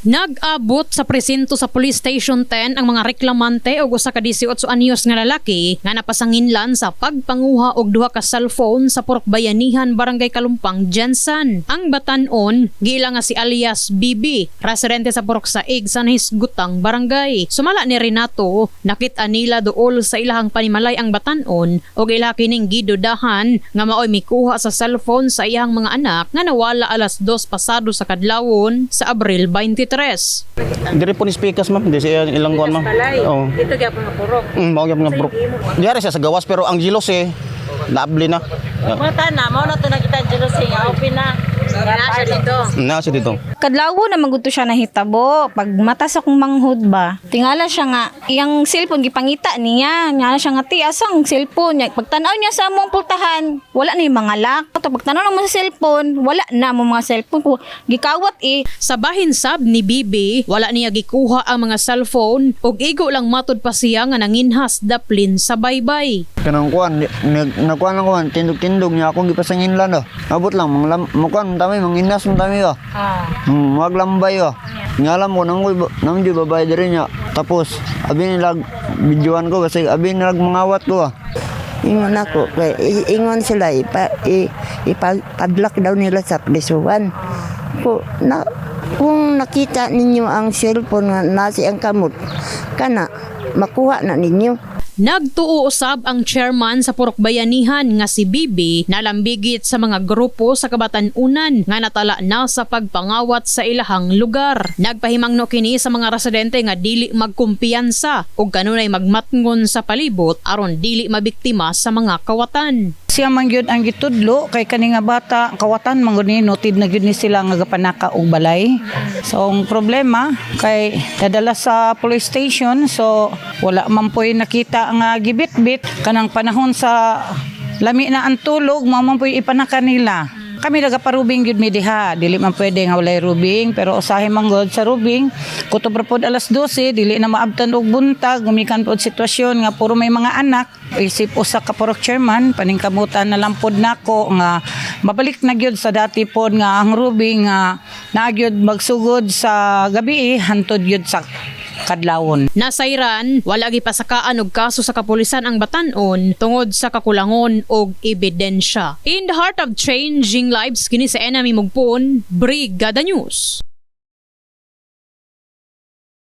Nag-abot sa presinto sa Police Station 10 ang mga reklamante og usa ka 18 anyos nga lalaki nga napasanginlan sa pagpanguha og duha ka cellphone sa Purok Bayanihan, Barangay Kalumpang, Jensan. Ang batan-on giila nga si alias Bibi, residente sa Purok Saig, San Hisgutang Barangay. Sumala ni Renato, nakita nila duol sa ilahang panimalay ang batan-on og ila kining gidudahan nga maoy mikuha sa cellphone sa iyang mga anak nga nawala alas 2 pasado sa kadlawon sa Abril 23. Diri po ni speakers ma'am, di siya ilang kuan ma'am. Oo. Dito gyapon nga purok. Mao gyud nga purok. Diari siya sa gawas pero ang gilos naabli na. Mata na, mao na to nakita dito siya, open na. Na siya dito. Kadlawo na maguto siya nahitabo. Pag mata sa kong manghud ba, tingala siya nga, iyang cellphone, gipangita niya. Tingala siya nga, asang cellphone niya. Pagtanaw niya sa mong pultahan, wala na yung mga lock. Pagtanaw naman sa cellphone, wala na mo mga cellphone. Gikawat Sa bahin sab ni Bibi, wala niya gikuha ang mga cellphone ug igo lang matud pa siya nga nanginhas daplin sa baybay. Kanang kuan, nagkuan lang kuan, tindog-tindog niya akong gipasanginlan do. Abot lang, mukuan tami, manginas mo tami ko. Maglambay ko. Ngalam ko, nang di babay diri niya. Tapos, abi nilag videoan ko kasi abi nilag mangawat ko. Ingon ako, ingon sila, ipadlock daw nila sa prisuhan. Kung nakita ninyo ang cellphone nga nasi ang kamot, kana, makuha na ninyo. Nagtuo usab ang chairman sa Purok Bayanihan nga si Bibi nalambigit sa mga grupo sa kabatan-unan nga natala na sa pagpangawat sa ilahang lugar. Nagpahimangno kini sa mga residente nga dili magkumpiyansa ug kanunay magmatngon sa palibot aron dili mabiktima sa mga kawatan. Siya man gyud ang gitudlo kay kani nga bata kawatan man ni notid na gyud ni sila nga gapanaka og balay. So ang problema kay dadala sa police station so wala man poy nakita nga gibit-bit kanang panahon sa lami na ang tulog mao man poy ipanaka nila. Kami nagaparubing gyud mi diha, dili man pwede nga walay rubing pero usahay man gud sa rubing kutob ra pod alas 12 dili na maabtan og buntag gumikan pod sitwasyon nga puro may mga anak isip usa ka purok chairman paningkamutan na lang pod nako nga mabalik na gyud sa dati pod nga ang rubing nga nagyud magsugod sa gabi hantod gyud sa kadlawon. Nasayran, wala gipasakaan og kaso sa kapulisan ang batan-on tungod sa kakulangon og ebidensya. In the heart of changing lives kini sa Enemy Mugpon, Brigada News.